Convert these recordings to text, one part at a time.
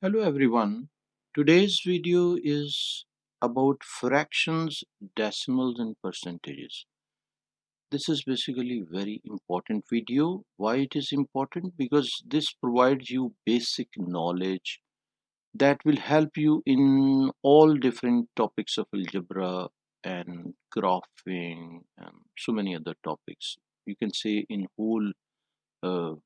Hello everyone. Today's video is about fractions, decimals and percentages. This is basically a very important video. Why it is important? Because this provides you basic knowledge that will help you in all different topics of algebra and graphing and so many other topics. You can say in whole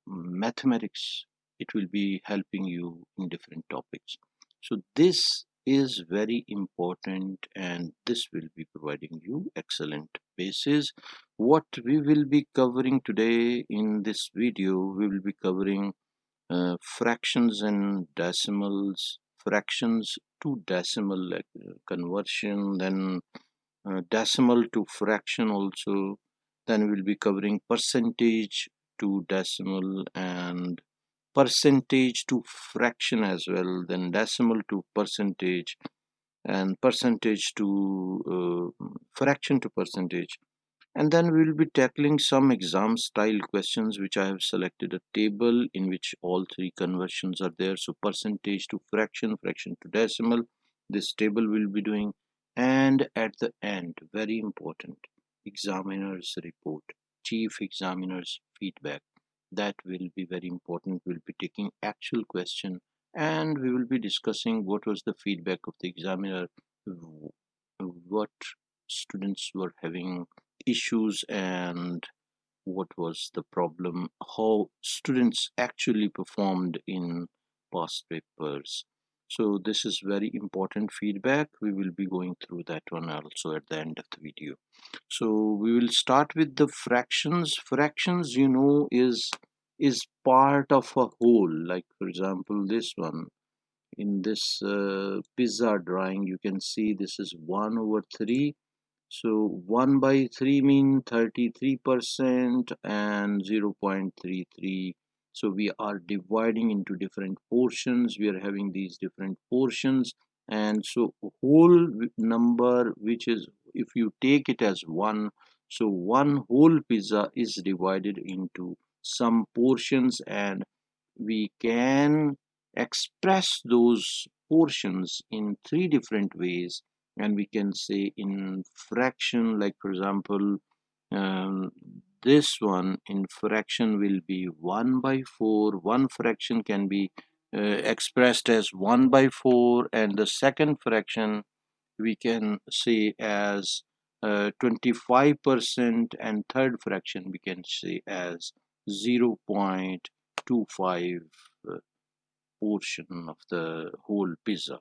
mathematics, it will be helping you in different topics. So this is very important and this will be providing you excellent basis. What we will be covering today in this video, we will be covering fractions and decimals, fractions to decimal like conversion, then decimal to fraction also. Then we'll be covering percentage to decimal and percentage to fraction as well, then decimal to percentage and percentage to fraction to percentage. And then we will be tackling some exam style questions which I have selected a table in which all three conversions are there. So percentage to fraction, fraction to decimal, this table will be doing. And at the end, very important, examiner's report, chief examiner's feedback. That will be very important. We'll be taking actual question and we will be discussing what was the feedback of the examiner, what students were having issues and what was the problem, how students actually performed in past papers. So this is very important feedback. We will be going through that one also at the end of the video. So we will start with the fractions. Fractions, is part of a whole. Like for example, this one in this pizza drawing, you can see this is 1 over 3. So 1 by 3 mean 33% and 0.33. So we are dividing into different portions. We are having these different portions. And so whole number, which is, if you take it as 1, so one whole pizza is divided into some portions and we can express those portions in three different ways, and we can say in fraction, like for example, um, this one in fraction will be 1 by 4. One fraction can be expressed as 1 by 4, and the second fraction we can say as 25%, and third fraction we can say as 0.25 portion of the whole pizza.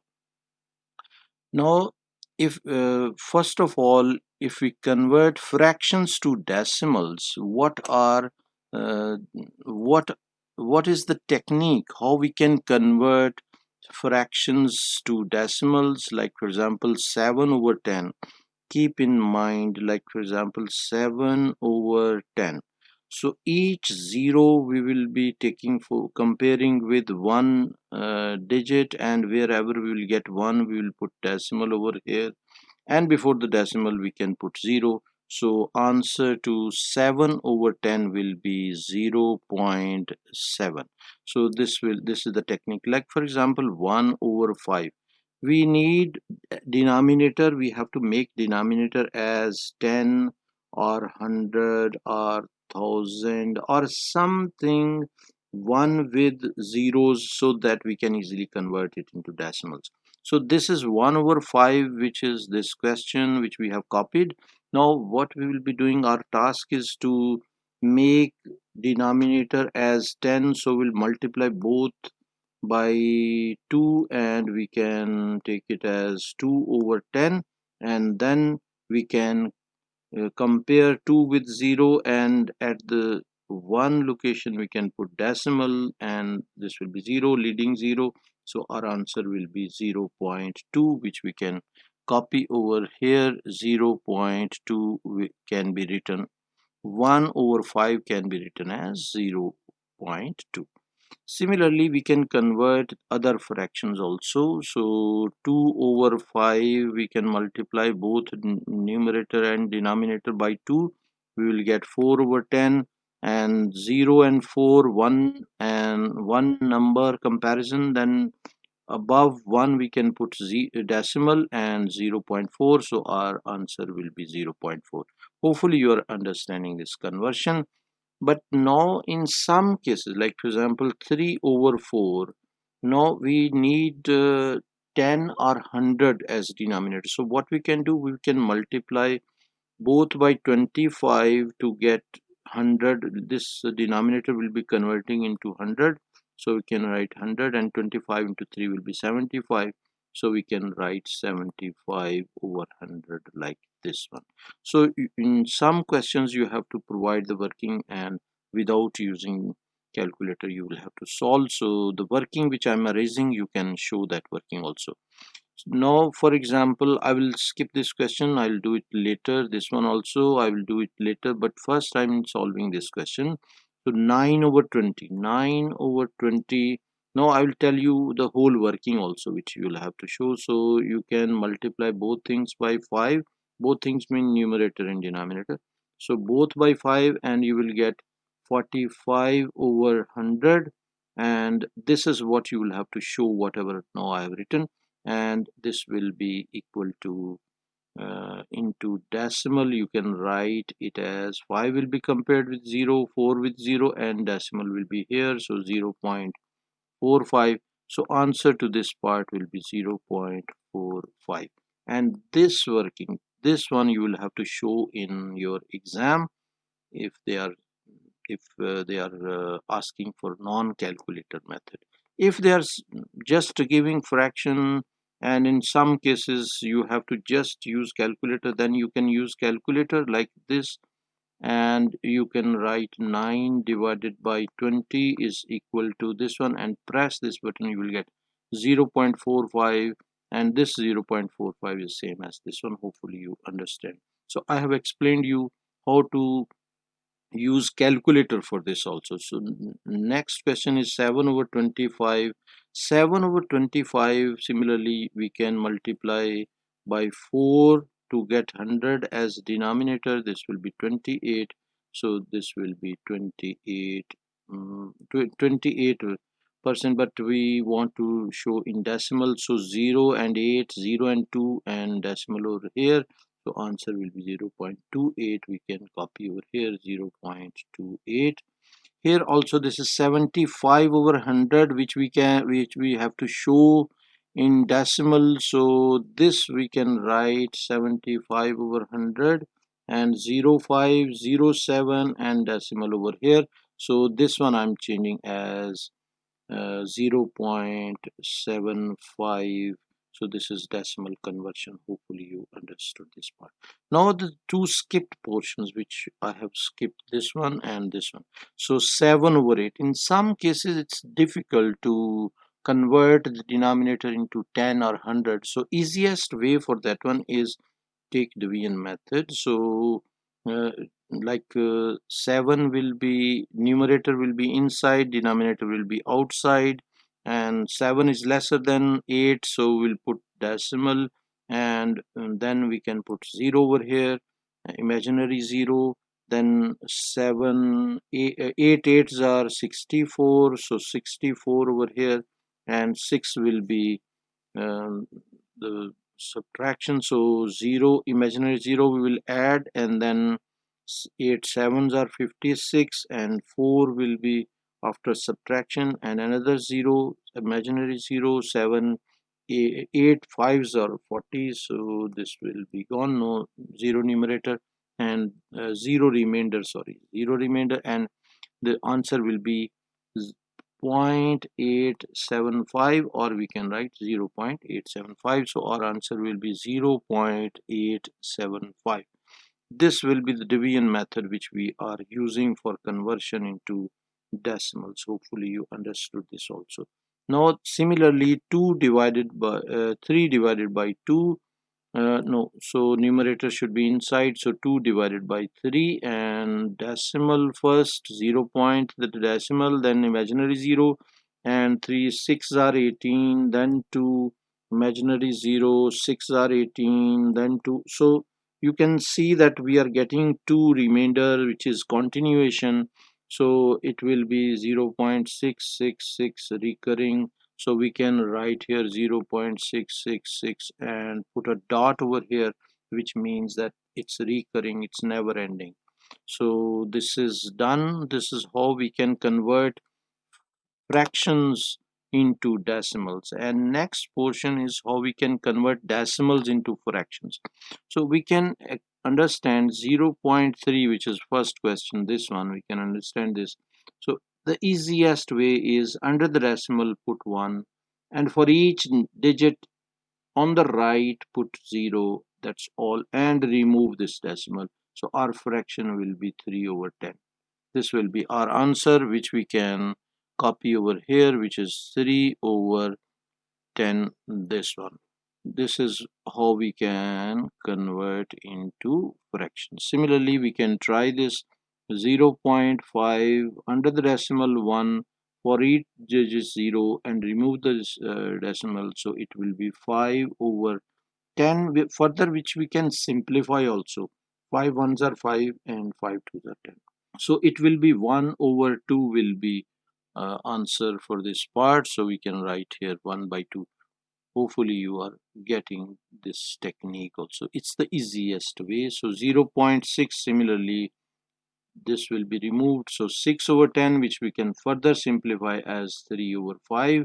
Now, if first of all, if we convert fractions to decimals, uh, what what is the technique? How we can convert fractions to decimals? Like for example, 7 over 10. Keep in mind, like for example, 7 over 10. So each zero we will be taking for comparing with one digit, and wherever we will get 1 we will put decimal over here, and before the decimal we can put 0. So answer to 7 over 10 will be 0.7. So this is the technique. Like for example, 1 over 5, we need denominator. We have to make denominator as 10 or 100 or 1000 or something, one with zeros, so that we can easily convert it into decimals. So this is 1 over 5, which is this question which we have copied. Now what we will be doing, our task is to make denominator as 10, so we'll multiply both by 2 and we can take it as 2 over 10, and then we can compare 2 with 0, and at the one location we can put decimal and this will be 0 leading 0. So our answer will be 0.2, which we can copy over here. 0.2 can be written, 1 over 5 can be written as 0.2. Similarly, we can convert other fractions also. So 2 over 5, we can multiply both numerator and denominator by 2. We will get 4 over 10, and 0 and 4, 1 and 1 number comparison. Then above 1 we can put decimal and 0.4, so our answer will be 0.4. Hopefully you are understanding this conversion. But now in some cases, like for example 3 over 4, now we need 10 or 100 as denominator. So what we can do, we can multiply both by 25 to get 100. This denominator will be converting into 100, so we can write 100, and 25 into 3 will be 75, so we can write 75 over 100 like this one. So in some questions you have to provide the working, and without using calculator you will have to solve. So the working which I'm erasing, you can show that working also. Now for example, I will skip this question, I'll do it later. This one also I will do it later, but first I'm solving this question. So 9 over 20, 9 over 20. Now I will tell you the whole working also, which you will have to show. So you can multiply both things by 5. Both things mean numerator and denominator, so both by 5, and you will get 45 over 100. And this is what you will have to show, whatever now I have written. And this will be equal to into decimal, you can write it as 5 will be compared with 0, 4 with 0, and decimal will be here, so 0.45. So answer to this part will be 0.45. And this working, this one you will have to show in your exam if they are asking for non-calculator method. If they are just giving fraction, and in some cases you have to just use calculator, then you can use calculator like this, and you can write 9 divided by 20 is equal to this one, and press this button, you will get 0.45, and this 0.45 is same as this one. Hopefully you understand. So I have explained you how to use calculator for this also. So next question is 7 over 25. 7 over 25, similarly we can multiply by 4 to get 100 as denominator. This will be 28, so this will be 28 28%, but we want to show in decimal, so 0 and 8, 0 and 2, and decimal over here. So answer will be 0.28. We can copy over here 0.28. Here also this is 75 over 100, which we have to show in decimal. So this we can write 75 over 100 and 0507 and decimal over here. So this one I'm changing as 0.75. So this is decimal conversion. Hopefully you understood this part. Now the two skipped portions, which I have skipped, this one and this one. So 7 over 8. In some cases it's difficult to convert the denominator into 10 or 100. So easiest way for that one is take division method. So uh, 7 will be, numerator will be inside, denominator will be outside, and 7 is lesser than 8, so we'll put decimal, and then we can put 0 over here, imaginary 0. Then 8 eights are 64, so 64 over here, and 6 will be um, the subtraction, so 0, imaginary 0 we will add, and then 8 sevens are 56, and 4 will be after subtraction, and another 0, imaginary 0, 7, 8 fives are 40, so this will be gone, no 0 numerator, and 0 remainder, sorry, 0 remainder, and the answer will be 0.875, or we can write 0.875. So our answer will be 0.875. This will be the division method which we are using for conversion into decimals. Hopefully you understood this also. Now similarly 3 divided by 2, no, so numerator should be inside, so 2 divided by 3, and decimal first, 0 point the decimal, then imaginary 0, and 3 6 are 18, then 2 imaginary 0, 6 are 18, then 2. So you can see that we are getting 2 remainder, which is continuation, so it will be 0.666 recurring. So we can write here 0.666 and put a dot over here, which means that it's recurring, it's never ending. So this is done. This is how we can convert fractions into decimals, and next portion is how we can convert decimals into fractions. So we can understand 0.3, which is first question, this one we can understand this. So the easiest way is under the decimal put 1, and for each digit on the right put 0, that's all, and remove this decimal. So our fraction will be 3/10. This will be our answer, which we can copy over here, which is 3/10, this one. This is how we can convert into fractions. Similarly, we can try this 0.5 under the decimal 1, for each digit 0 and remove the decimal, so it will be 5/10. Further, which we can simplify also. 5 ones are 5 and 5 twos are 10. So it will be 1/2 will be answer for this part. So we can write here 1/2. Hopefully you are getting this technique also. It's the easiest way. So 0.6, similarly this will be removed, so 6/10, which we can further simplify as 3/5.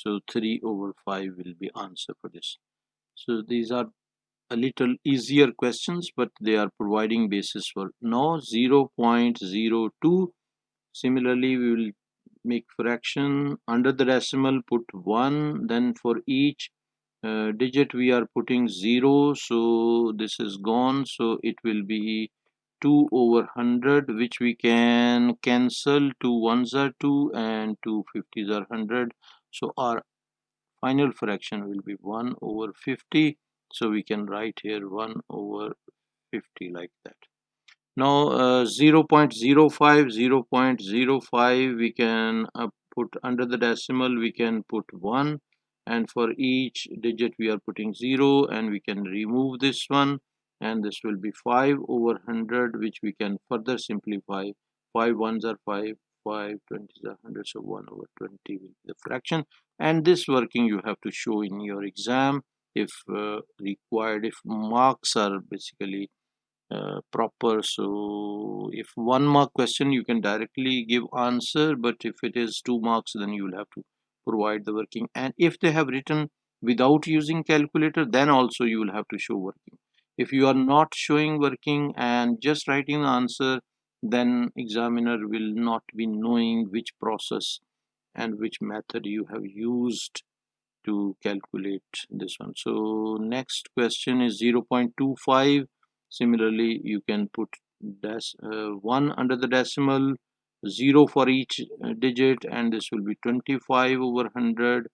So 3/5 will be answer for this. So these are a little easier questions, but they are providing basis for now. 0.02, similarly we will make fraction under the decimal put 1, then for each digit we are putting 0, so this is gone, so it will be 2/100, which we can cancel. 2 ones are 2 and 2 50s are 100, so our final fraction will be 1/50. So we can write here 1/50 like that. Now 0.05, 0.05 we can put under the decimal, we can put 1, and for each digit we are putting 0, and we can remove this one, and this will be 5/100, which we can further simplify. 5 ones are 5, 5 20s are 100, so 1/20 will be the fraction. And this working you have to show in your exam if required, if marks are basically proper. So if 1 mark question you can directly give answer, but if it is 2 marks then you will have to provide the working, and if they have written without using calculator then also you will have to show working. If you are not showing working and just writing the answer, then examiner will not be knowing which process and which method you have used to calculate this one. So next question is 0.25. Similarly you can put 1 under the decimal, 0 for each digit, and this will be 25/100,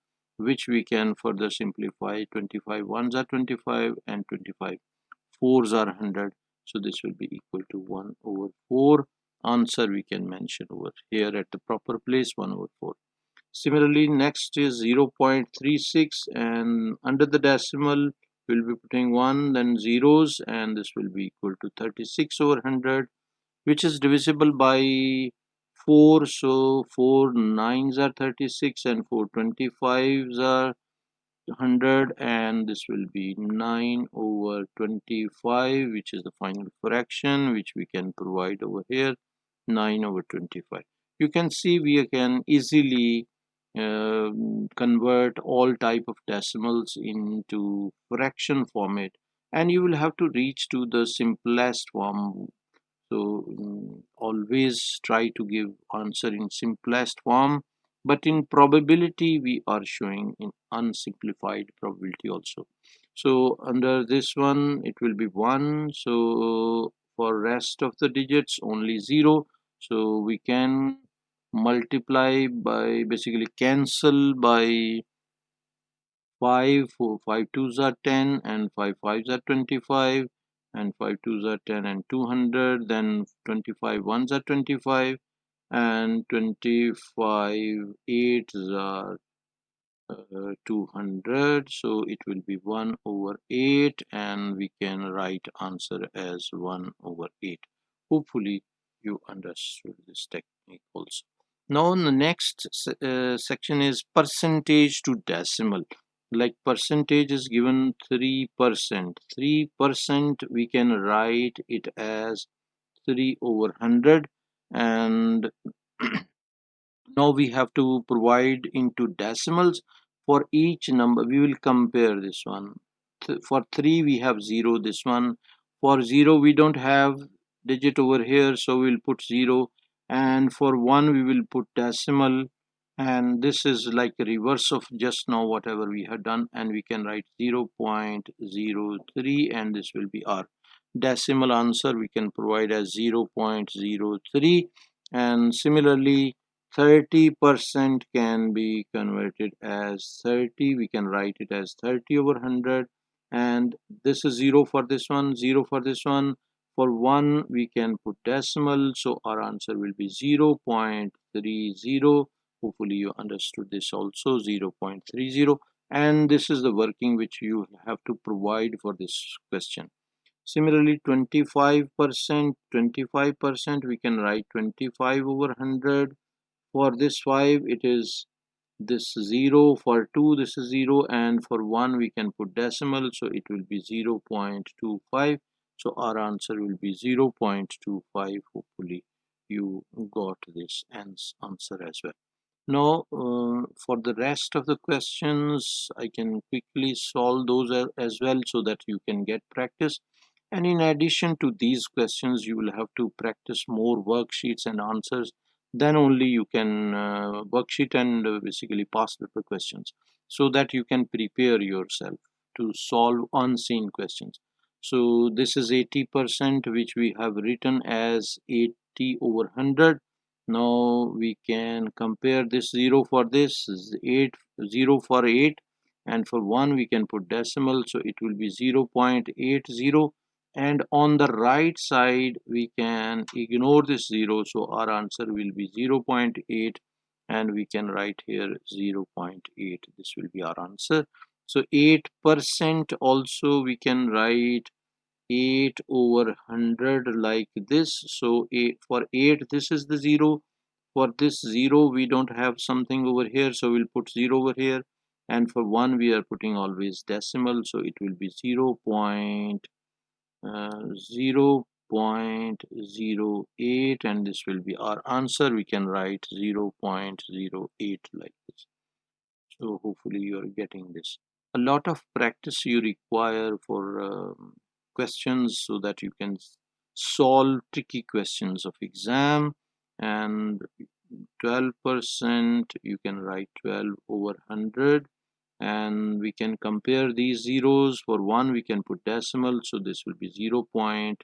which we can further simplify. 25 ones are 25 and 25 fours are 100, so this will be equal to 1/4. Answer we can mention over here at the proper place, 1/4. Similarly, next is 0.36, and under the decimal we'll be putting 1, then zeros, and this will be equal to 36/100, which is divisible by 4. So 4 nines are 36 and 4 25s are 100, and this will be 9/25, which is the final fraction which we can provide over here, 9/25. You can see we can easily convert all type of decimals into fraction format, and you will have to reach to the simplest form. So always try to give answer in simplest form, but in probability we are showing in unsimplified probability also. So under this one it will be 1, so for rest of the digits only 0, so we can multiply by, basically cancel by 5. 4 5 twos are 10 and 5 fives are 25, and 5 twos are 10 and 200, then 25 ones are 25, and 25 eights are 200, so it will be 1/8, and we can write answer as 1/8. Hopefully you understood this technique also. Now the next section is percentage to decimal. Like percentage is given 3%. 3% we can write it as 3 over 100, and now we have to provide into decimals for each number. We will compare this one. For 3 we have 0, this one. For 0 we don't have digit over here, so we'll put 0. And for 1 we will put decimal, and this is like a reverse of just now whatever we had done, and we can write 0.03, and this will be our decimal answer. We can provide as 0.03, and similarly 30% can be converted as 30. We can write it as 30 over 100, and this is 0 for this one, 0 for this one. For 1 we can put decimal, so our answer will be 0.30. Hopefully you understood this also, 0.30, and this is the working which you have to provide for this question. Similarly, 25%, we can write 25 over 100. For this 5 it is this 0, for 2 this is 0, and for 1 we can put decimal, so it will be 0.25. So our answer will be 0.25. Hopefully you got this answer as well. Now for the rest of the questions I can quickly solve those as well, so that you can get practice. And in addition to these questions, you will have to practice more worksheets and answers. Then only you can worksheet and basically past paper questions, so that you can prepare yourself to solve unseen questions. So this is 80%, which we have written as 80 over 100. Now we can compare this 0 for this, 8, 0 for 8, and for 1 we can put decimal, so it will be 0.80. And on the right side we can ignore this 0, so our answer will be 0.8, and we can write here 0.8. This will be our answer. So 8% also we can write 8 over 100 like this. So 8 for 8 this is the 0. For this 0 we don't have something over here, so we'll put 0 over here. And for 1 we are putting always decimal, so it will be 0.08, and this will be our answer. We can write 0.08 like this. So hopefully you are getting this. A lot of practice you require for questions, so that you can solve tricky questions of exam. And 12% you can write 12 over 100, and we can compare these zeros. For 1 we can put decimal, so this will be 0.12.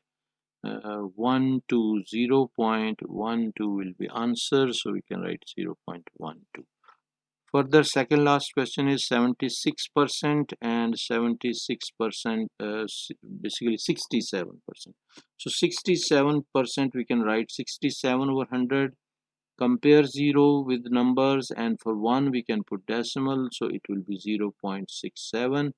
0.12 will be answer, so we can write 0.12. Further, second last question is 76% and 76%, basically 67%. So 67% we can write 67 over 100. Compare 0 with numbers, and for 1 we can put decimal, so it will be 0.67,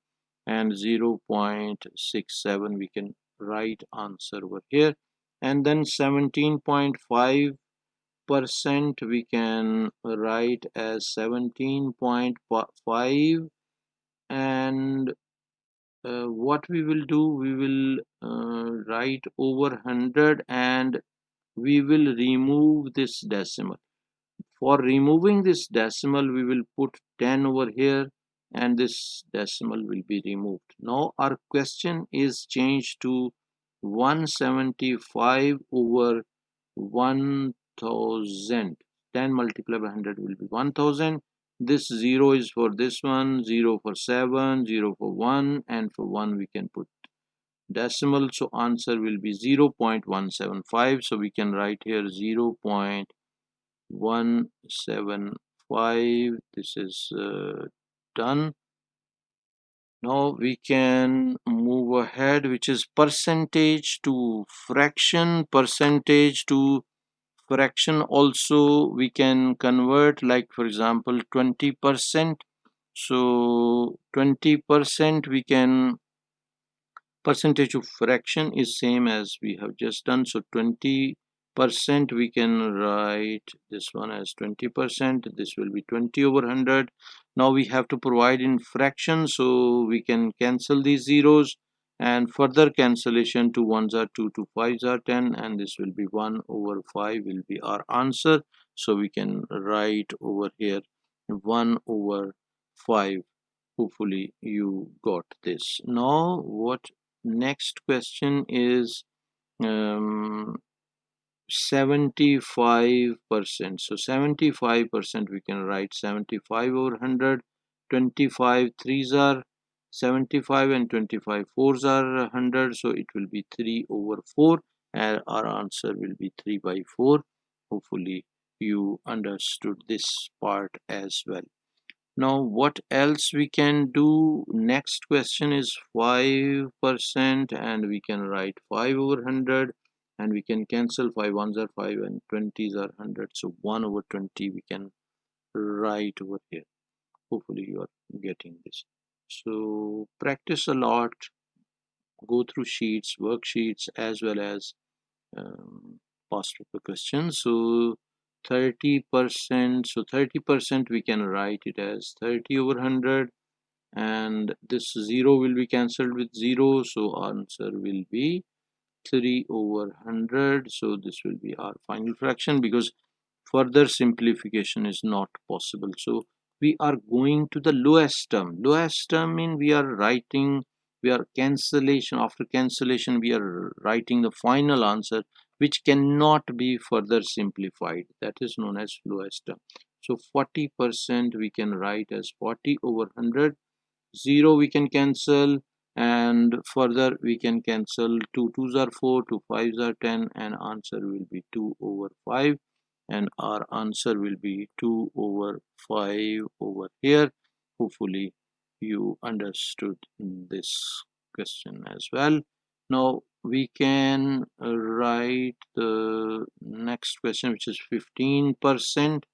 and 0.67 we can write answer over here. And then 17.5% we can write as 17.5. And what we will do, we will write over 100, and we will remove this decimal. For removing this decimal, we will put 10 over here, and this decimal will be removed. Now our question is changed to 175 over 1000. 10 multiplied by 100 will be 1000. This 0 is for this one, 0 for 7, 0 for 1, and for 1 we can put decimal, so answer will be 0.175. So we can write here 0.175. This is done. Now we can move ahead, which is percentage to fraction. Percentage to fraction also we can convert, like for example 20%. So 20% we can, percentage of fraction is same as we have just done, so 20 percent, we can write this one as 20%. This will be 20 over 100. Now we have to provide in fractions, so we can cancel these zeros, and further cancellation, 2 ones are 2, 2 fives are 10, and this will be 1 over 5 will be our answer. So we can write over here 1 over 5. Hopefully you got this. Now what next question is, um, 75%. So 75%, we can write 75 over 100. 25 threes are 75 and 25 fours are 100, so it will be 3 over 4, and our answer will be 3 by 4. Hopefully you understood this part as well. Now what else we can do? Next question is 5%, and we can write 5 over 100, and we can cancel 5 ones are 5 and 20s are 100, so 1 over 20 we can write over here. Hopefully you are getting this. So practice a lot, go through sheets, worksheets, as well as past paper questions. So 30%, so 30% we can write it as 30 over 100, and this 0 will be cancelled with 0, so answer will be 3 over 100. So this will be our final fraction, because further simplification is not possible. So we are going to the lowest term. Lowest term means we are writing, we are cancellation, after cancellation we are writing the final answer, which cannot be further simplified. That is known as lowest term. So 40% we can write as 40 over 100. 0 we can cancel, and further we can cancel 2 twos are 4, 2 fives are 10, and answer will be 2 over 5, and our answer will be 2 over 5 over here. Hopefully you understood this question as well. Now we can write the next question, which is 15%,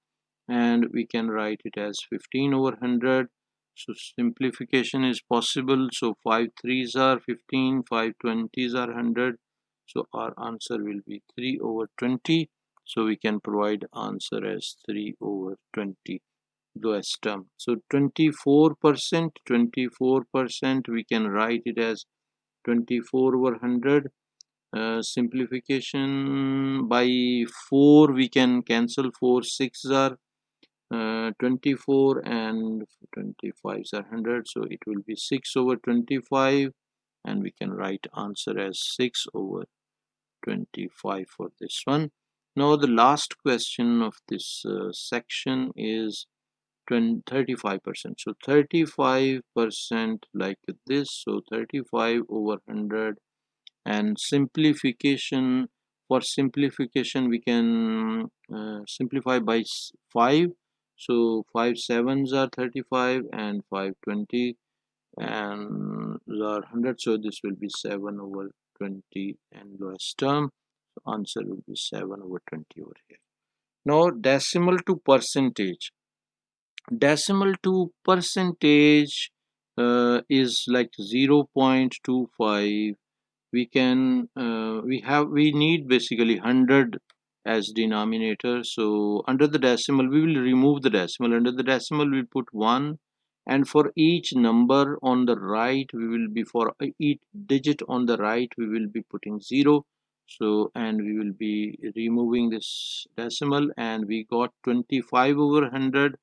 and we can write it as 15 over 100. So simplification is possible. So 5 threes are 15, 5 20s are 100, so our answer will be 3 over 20. So we can provide answer as 3 over 20, lowest term. So 24%, 24% we can write it as 24 over 100. Simplification by 4, we can cancel 4 6 are 24, and 25s are 100, so it will be 6 over 25, and we can write answer as 6 over 25 for this one. Now the last question of this section is 35%. So 35% like this, so 35 over 100, and simplification, for simplification we can simplify by 5. So 5 sevens are 35, and 5 20 and are 100, so this will be 7 over 20, and lowest term, so answer will be 7 over 20 over here. Now decimal to percentage. Decimal to percentage is like 0.25. We can we need basically 100 as denominator. So under the decimal we will remove the decimal. Under the decimal we put 1, and for each number on the right we will be, for each digit on the right we will be putting 0. So, and we will be removing this decimal, and we got 25 over 100.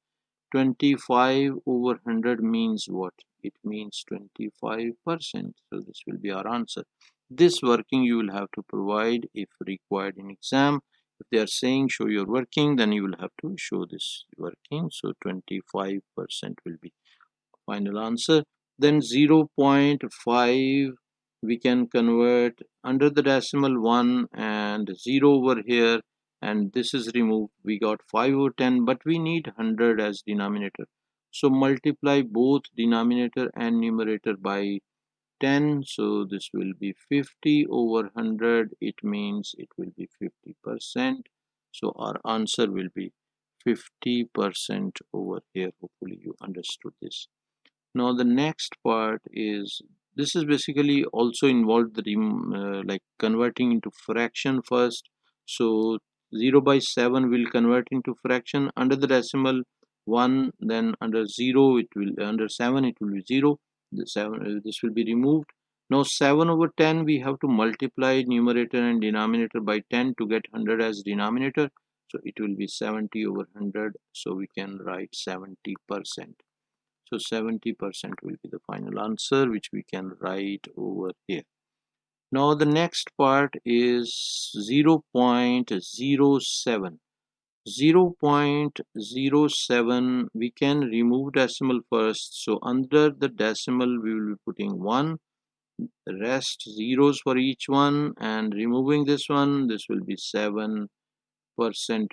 25 over 100 means what? It means 25%. So this will be our answer. This working you will have to provide if required in exam. If they are saying show your working, then you will have to show this working. So 25% will be final answer. Then 0.5 we can convert under the decimal 1 and 0 over here, and this is removed. We got 5 over 10, but we need 100 as denominator, so multiply both denominator and numerator by 10. So this will be 50 over 100. It means it will be 50%. So our answer will be 50% over here. Hopefully you understood this. Now the next part is, this is basically also involved the like converting into fraction first. So 0 by 7 will convert into fraction. Under the decimal 1, then under 0 it will, under 7 it will be 0. The 7, this will be removed. Now 7 over 10, we have to multiply numerator and denominator by 10 to get 100 as denominator. So it will be 70 over 100. So we can write 70%. So 70% will be the final answer, which we can write over here. Now the next part is 0.07. 0.07, we can remove decimal first. So under the decimal, we will be putting 1, rest zeros for each one, and removing this one, this will be 7%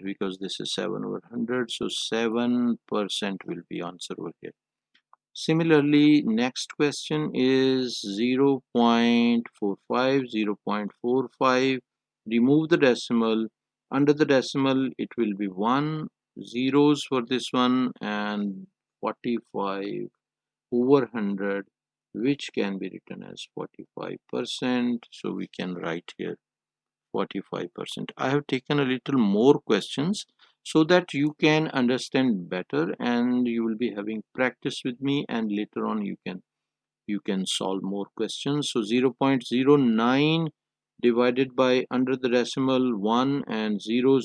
because this is 7 over 100. So 7% will be answer over here. Similarly, next question is 0.45, 0.45. Remove the decimal. Under the decimal, it will be 1, zeros for this one, and 45 over 100, which can be written as 45%. So we can write here 45%. I have taken a little more questions so that you can understand better, and you will be having practice with me, and later on you can solve more questions. So 0.09 divided by under the decimal 1 and 0,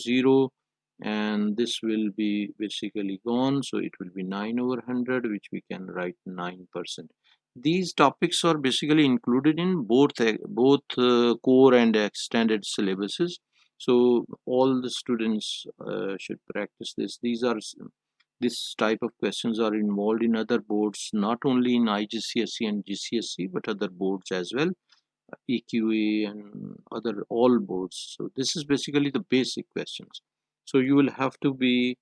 and this will be basically gone, so it will be 9 over 100, which we can write 9%. These topics are basically included in both core and extended syllabuses, so all the students should practice this. This type of questions are involved in other boards, not only in IGCSE and GCSE, but other boards as well, EQA and other all boards. So this is basically the basic questions. So you will have to be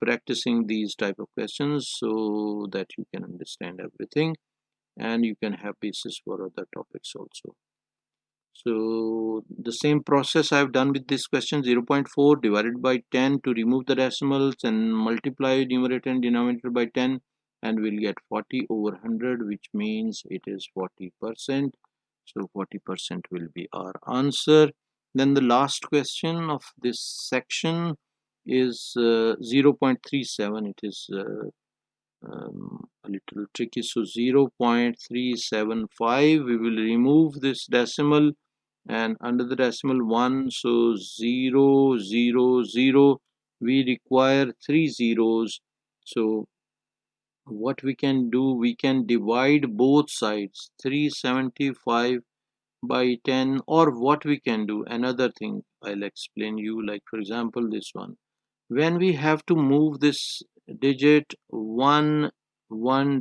practicing these type of questions so that you can understand everything, and you can have basis for other topics also. So the same process I've done with this question. 0.4 divided by 10 to remove the decimals and multiply numerator and denominator by 10, and we'll get 40 over 100, which means it is 40%. So 40% will be our answer. Then the last question of this section is 0.37. It is a little tricky. So 0.375, we will remove this decimal, and under the decimal 1, so 0, 0, 0, we require 3 zeros. So what we can do, we can divide both sides, 375 by 10, or what we can do, another thing I'll explain you, like for example this one. When we have to move this digit one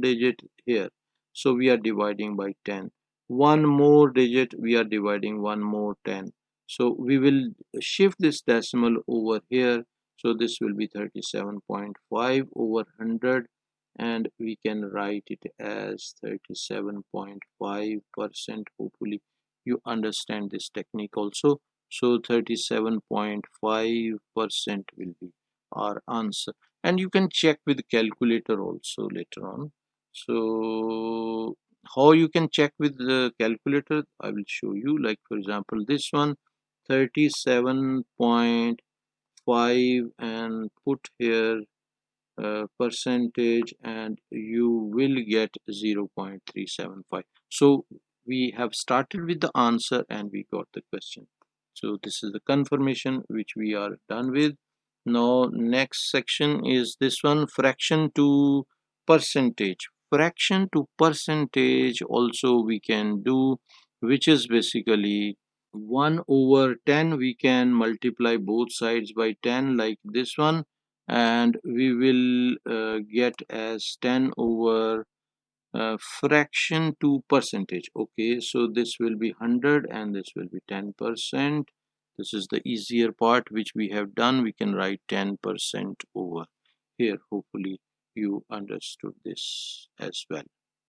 digit here, so we are dividing by 10. One more digit, we are dividing one more 10. So we will shift this decimal over here. So this will be 37.5 over 100, and we can write it as 37.5%. Hopefully you understand this technique also. So 37.5% will be our answer, and you can check with calculator also later on. So how you can check with the calculator, I will show you. Like for example this one, 37.5, and put here percentage, and you will get 0.375. So we have started with the answer and we got the question. So this is the confirmation which we are done with. Now next section is this one, fraction to percentage. Fraction to percentage also we can do, which is basically 1 over 10. We can multiply both sides by 10 like this one, and we will get as 10 over fraction to percentage. Okay, so this will be 100 and this will be 10%. This is the easier part which we have done. We can write 10% over here. Hopefully you understood this as well.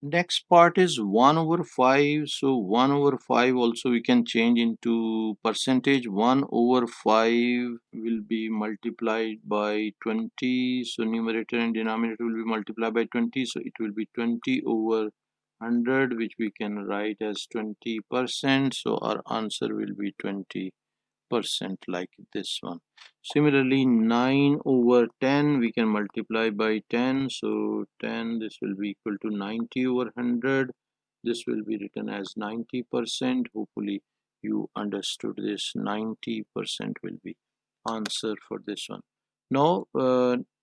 Next part is 1 over 5. So 1 over 5 also we can change into percentage. 1 over 5 will be multiplied by 20. So numerator and denominator will be multiplied by 20. So it will be 20 over 100, which we can write as 20%. So our answer will be 20%. percent like this one. Similarly, 9 over 10 we can multiply by 10, so 10, this will be equal to 90 over 100. This will be written as 90%. Hopefully you understood this. 90% will be answer for this one. Now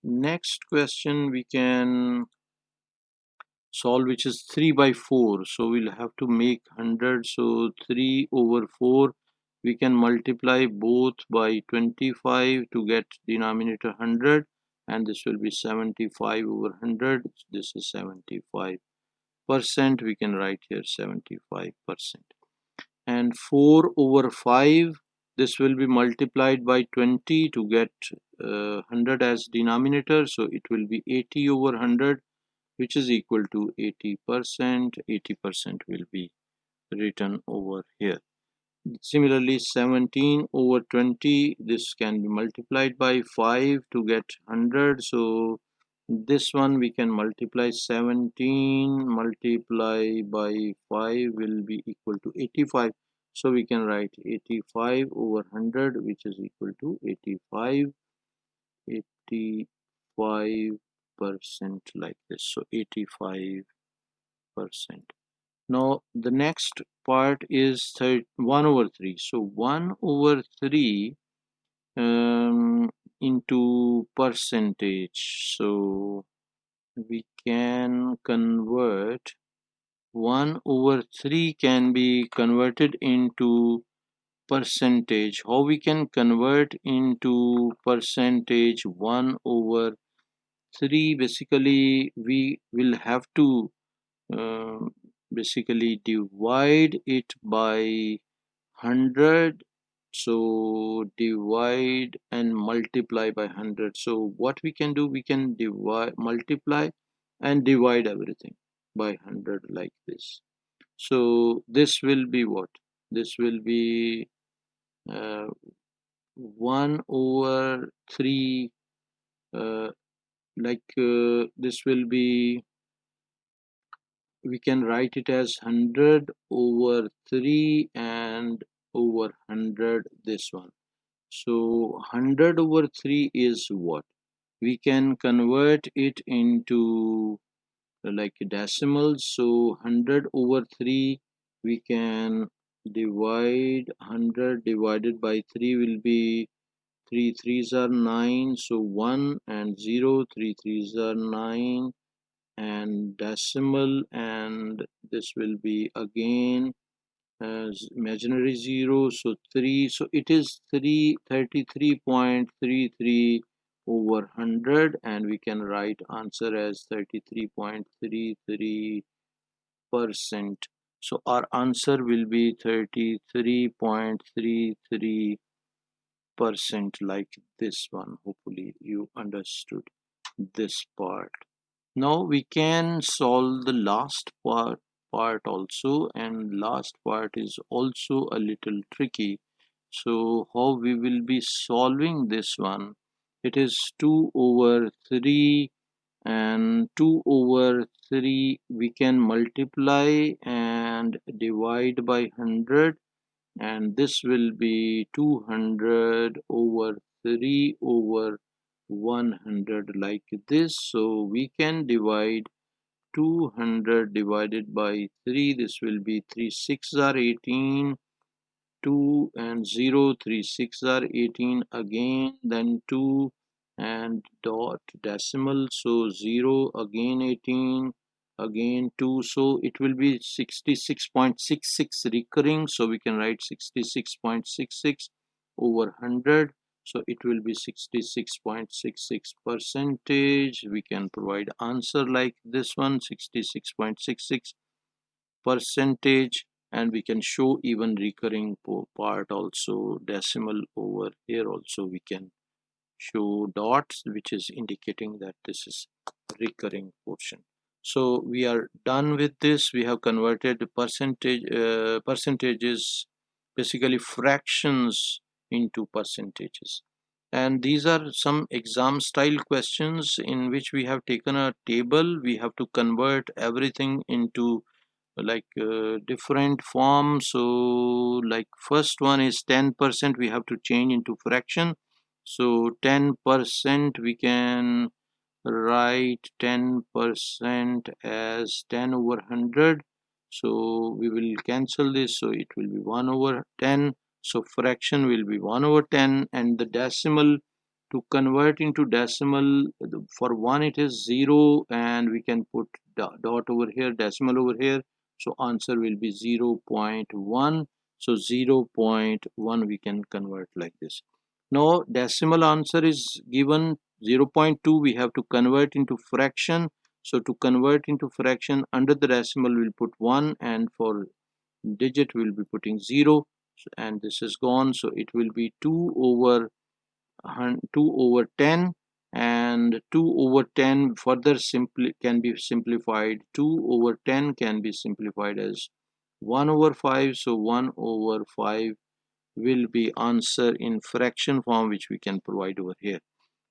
next question we can solve, which is 3 by 4. So we'll have to make 100, so 3 over 4 we can multiply both by 25 to get denominator 100, and this will be 75 over 100. This is 75%. We can write here 75%. And 4 over 5, this will be multiplied by 20 to get 100 as denominator, so it will be 80 over 100, which is equal to 80%. 80% will be written over here. Similarly, 17 over 20, this can be multiplied by 5 to get 100. So this one we can multiply 17 multiply by 5 will be equal to 85. So we can write 85 over 100, which is equal to 85 percent like this. So 85%. Now the next part is 1 over 3. So 1 over 3 into percentage. So we can convert 1 over 3 can be converted into percentage. How we can convert into percentage 1 over 3? Basically we will have to basically divide it by 100. So divide and multiply by 100. So what we can do, we can multiply and divide everything by 100 like this. So this will be what? This will be 1 over 3, this will be, we can write it as 100 over 3 and over 100 this one. So 100 over 3 is what? We can convert it into like decimals. So 100 over 3 we can divide 100 divided by 3 will be 3 threes are 9, so 1 and 0, 3 threes are 9, and decimal, and this will be again as imaginary 0, so 3, so it is 333.33 over 100, and we can write answer as 33.33%. So our answer will be 33.33% like this one. Hopefully you understood this part. Now we can solve the last part also, and last part is also a little tricky. So how we will be solving this one? It is 2 over 3, and 2 over 3 we can multiply and divide by 100, and this will be 200 over 3 over 100 like this. So we can divide 200 divided by 3. This will be 3 6 are 18, 2 and 0, 3 6 are 18 again, then 2 and dot decimal, so 0 again 18 again 2, so it will be 66.66 recurring, so we can write 66.66 over 100, so it will be 66.66 percentage. We can provide answer like this one, 66.66 percentage, and we can show even recurring part also, decimal over here also we can show dots, which is indicating that this is recurring portion. So we are done with this. We have converted percentages, basically fractions, into percentages, and these are some exam style questions in which we have taken a table. We have to convert everything into like different forms. So like first one is 10%, we have to change into fraction. So 10% we can write 10% as 10 over 100. So we will cancel this, so it will be 1 over 10. So fraction will be 1 over 10, and the decimal, to convert into decimal, for 1 it is 0, and we can put dot over here, decimal over here. So answer will be 0.1. So 0.1 we can convert like this. Now decimal answer is given 0.2, we have to convert into fraction. So to convert into fraction, under the decimal we'll put 1, and for digit we'll be putting 0. And this is gone, so it will be 2 over 10, and 2 over 10 further simply can be simplified. 2 over 10 can be simplified as 1 over 5. So 1 over 5 will be answer in fraction form, which we can provide over here.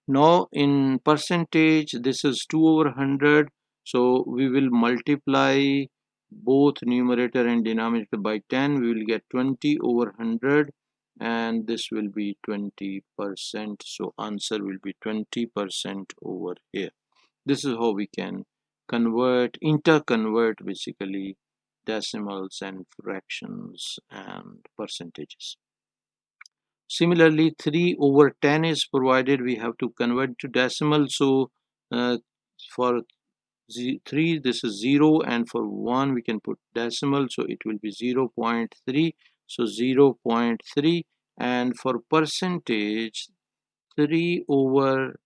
Now in percentage, this is 2 over 100. So we will multiply both numerator and denominator by 10. We will get 20 over 100, and this will be 20%. So answer will be 20% over here. This is how we can interconvert basically decimals and fractions and percentages. Similarly, 3 over 10 is provided. We have to convert to decimal. So for 3, this is 0, and for 1 we can put decimal, so it will be 0.3. So 0.3. And for percentage, 3 over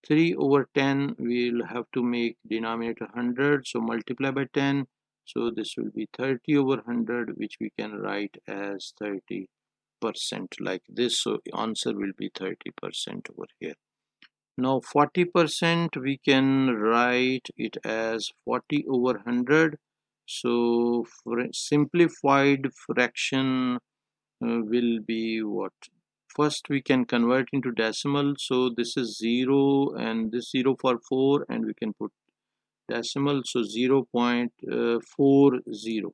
10, we'll have to make denominator 100, so multiply by 10. So this will be 30 over 100, which we can write as 30% like this. So answer will be 30% over here. Now 40% we can write it as 40 over 100. So for simplified fraction will be what? First we can convert into decimal. So this is 0, and this 0 for 4, and we can put decimal. So 0.40.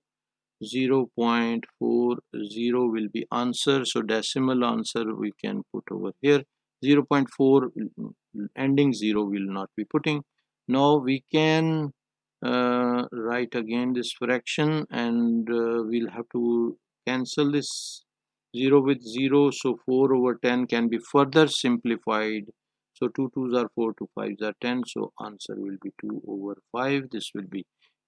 0.40 will be answer. So decimal answer we can put over here. 0.4 ending 0 will not be putting. Now we can write again this fraction, and we'll have to cancel this 0 with 0. So 4 over 10 can be further simplified. So 2 2s are 4, 2 5s are 10. So answer will be 2 over 5. This will be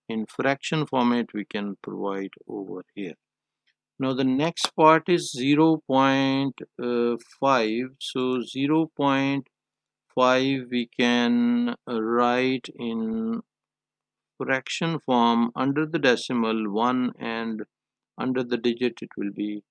in fraction format we can provide over here. Now the next part is 0.5. So 0.5 we can write in fraction form under the decimal 1, and under the digit it will be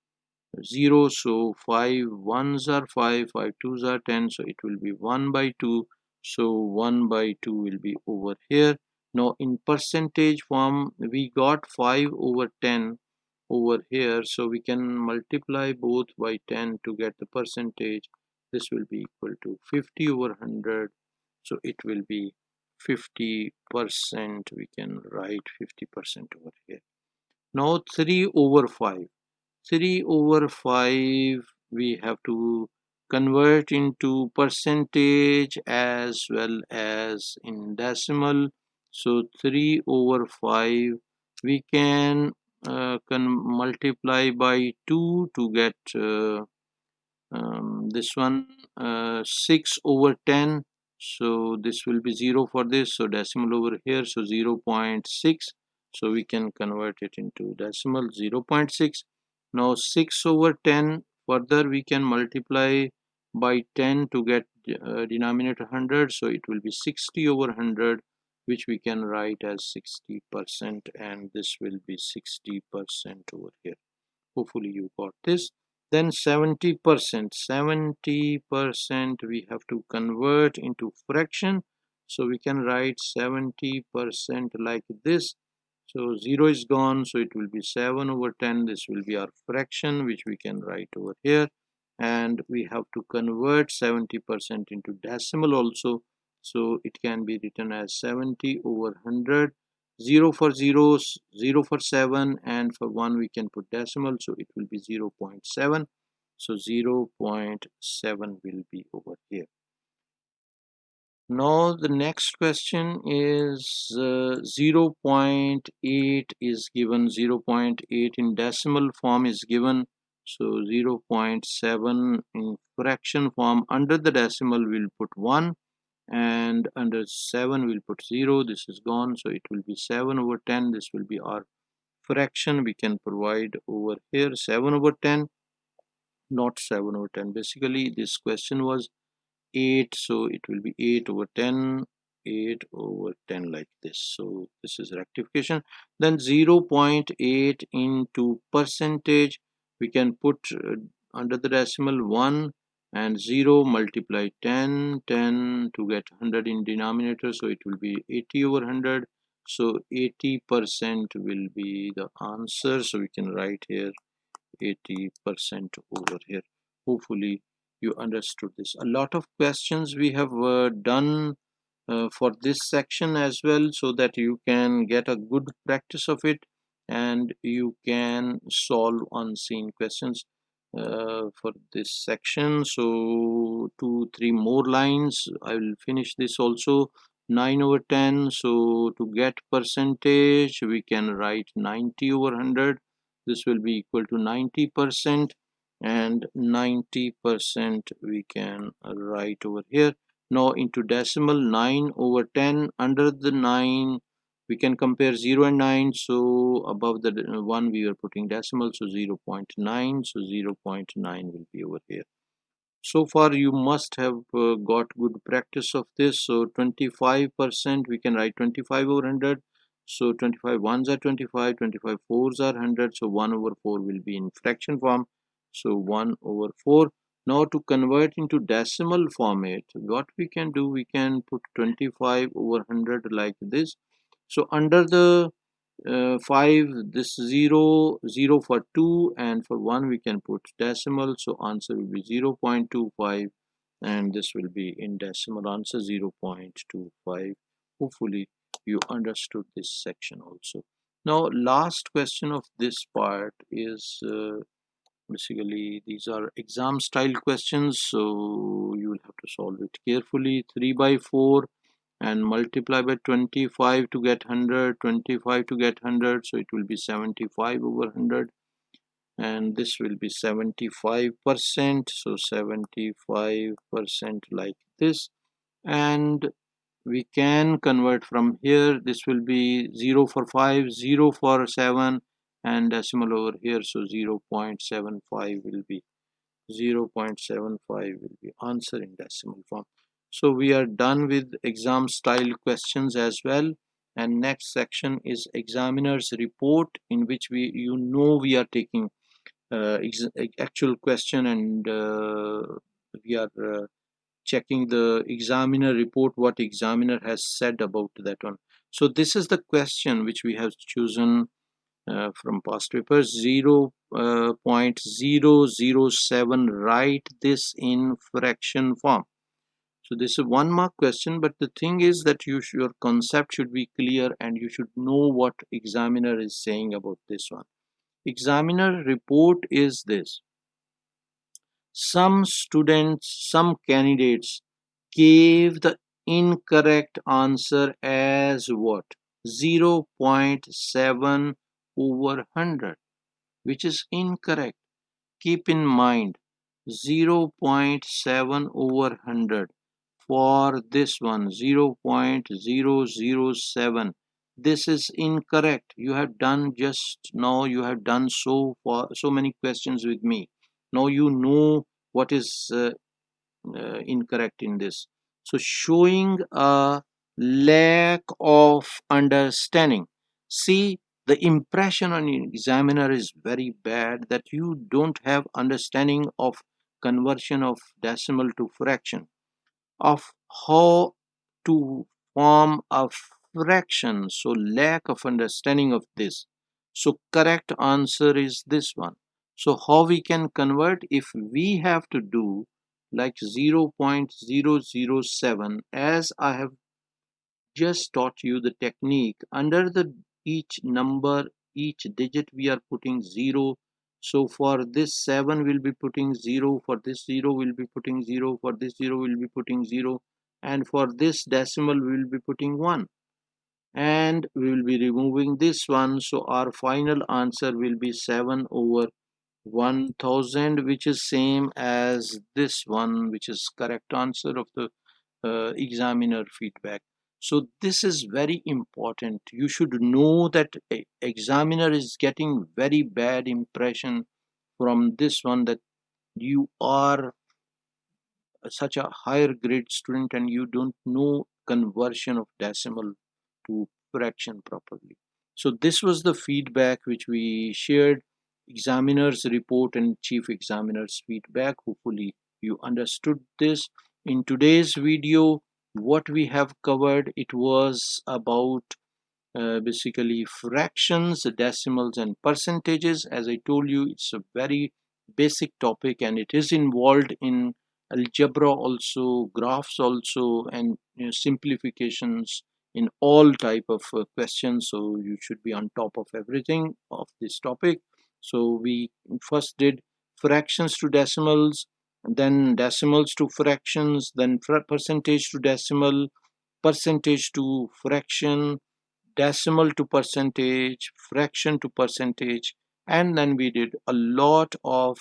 0. So 5 1s are 5, 5 2s are 10. So it will be 1 by 2. So 1 by 2 will be over here. Now in percentage form, we got 5 over 10 over here. So we can multiply both by 10 to get the percentage. This will be equal to 50 over 100. So it will be 50%. We can write 50% over here. Now 3 over 5. 3 over 5 we have to convert into percentage as well as in decimal. So 3 over 5 we can multiply by 2 to get this one, 6 over 10. So this will be 0 for this, so decimal over here, so 0.6. So we can convert it into decimal, 0.6. Now 6 over 10, further we can multiply by 10 to get denominator 100. So it will be 60 over 100, which we can write as 60%, and this will be 60% over here. Hopefully you got this. Then 70%. 70% we have to convert into fraction. So we can write 70% like this. So 0 is gone, so it will be 7 over 10. This will be our fraction, which we can write over here. And we have to convert 70% into decimal also. So it can be written as 70 over 100. 0 for 0, 0 for 7, and for 1 we can put decimal, so it will be 0.7. So 0.7 will be over here. Now the next question is 0.8 is given, 0.8 in decimal form is given, so 0.7 in fraction form. Under the decimal we'll put 1, and under 7 we'll put 0. This is gone, so it will be 7 over 10. This will be our fraction we can provide over here, 7 over 10, not 7 over 10. Basically this question was 8, so it will be 8 over 10, 8 over 10 like this. So this is rectification. Then 0.8 into percentage, we can put under the decimal 1 and 0 multiply 10, 10 to get 100 in denominator, so it will be 80 over 100. So 80% will be the answer, so we can write here 80% over here. Hopefully you understood this. A lot of questions we have done for this section as well, so that you can get a good practice of it and you can solve unseen questions for this section. So 2-3 more lines, I will finish this also. 9 over 10, so to get percentage we can write 90 over 100. This will be equal to 90%, and 90% we can write over here. Now into decimal, 9 over 10, under the 9 we can compare 0 and 9, so above the 1 we are putting decimal, so 0.9, so 0.9 will be over here. So far you must have got good practice of this. So 25% we can write 25 over 100, so 25 ones are 25, 25 fours are 100, so 1 over 4 will be in fraction form, so 1 over 4. Now to convert into decimal format, what we can do, we can put 25 over 100 like this. So under the 5, this 0, 0 for 2, and for 1 we can put decimal, so answer will be 0.25, and this will be in decimal answer 0.25. Hopefully you understood this section also. Now last question of this part is basically these are exam style questions, so you will have to solve it carefully. 3 by 4 and multiply by 25 to get 100, 25 to get 100, so it will be 75 over 100, and this will be 75%, so 75% like this. And we can convert from here, this will be 0 for 5, 0 for 7, and decimal over here, so 0.75 will be 0.75 will be answer in decimal form. So we are done with exam style questions as well, and next section is examiner's report, in which we are taking actual question, and we are checking the examiner report, what examiner has said about that one. So this is the question which we have chosen from past papers. 0.007, write this in fraction form. So this is a 1 mark question, but the thing is that your concept should be clear and you should know what examiner is saying about this one. Examiner report is this: some candidates gave the incorrect answer as what? 0.7 over 100, which is incorrect. Keep in mind 0.7 over 100 for this one, 0.007. This is incorrect. You have done just now, you have done so for so many questions with me. Now you know what is incorrect in this. So showing a lack of understanding. See, the impression on an examiner is very bad, that you don't have understanding of conversion of decimal to fraction, of how to form a fraction. So lack of understanding of this. So correct answer is this one. So how we can convert? If we have to do like 0.007, as I have just taught you the technique. Under the each number, each digit we are putting 0. So for this 7 we'll be putting 0, for this 0 we'll be putting 0, for this 0 we'll be putting 0, and for this decimal we will be putting 1, and we will be removing this one. So our final answer will be 7 over 1000, which is same as this one, which is correct answer of the examiner feedback. So this is very important. You should know that examiner is getting very bad impression from this one, that you are such a higher grade student and you don't know conversion of decimal to fraction properly. So this was the feedback which we shared, examiner's report and chief examiner's feedback. Hopefully you understood this. In today's video, what we have covered, it was about basically fractions, decimals and percentages. As I told you, it's a very basic topic and it is involved in algebra also, graphs also, and simplifications in all type of questions. So you should be on top of everything of this topic. So we first did fractions to decimals, then decimals to fractions, then percentage to decimal, percentage to fraction, decimal to percentage, fraction to percentage, and then we did a lot of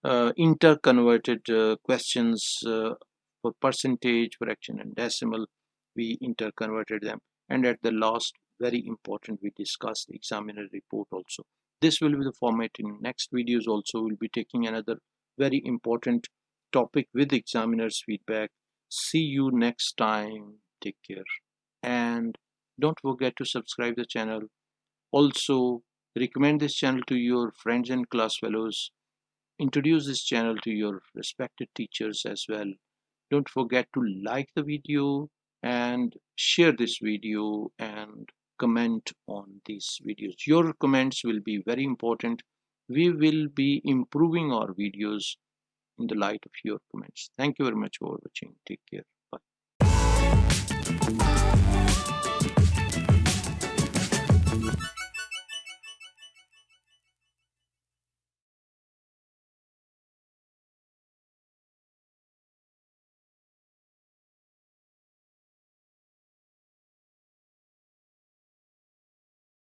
interconverted questions for percentage, fraction, and decimal. We interconverted them, and at the last, very important, we discussed examiner report also. This will be the format in next videos. Also, we'll be taking another very important topic with examiner's feedback. See you next time. Take care, and don't forget to subscribe the channel. Also, recommend this channel to your friends and class fellows. Introduce this channel to your respected teachers as well. Don't forget to like the video and share this video and comment on these videos. Your comments will be very important. We will be improving our videos in the light of your comments. Thank you very much for watching. Take care.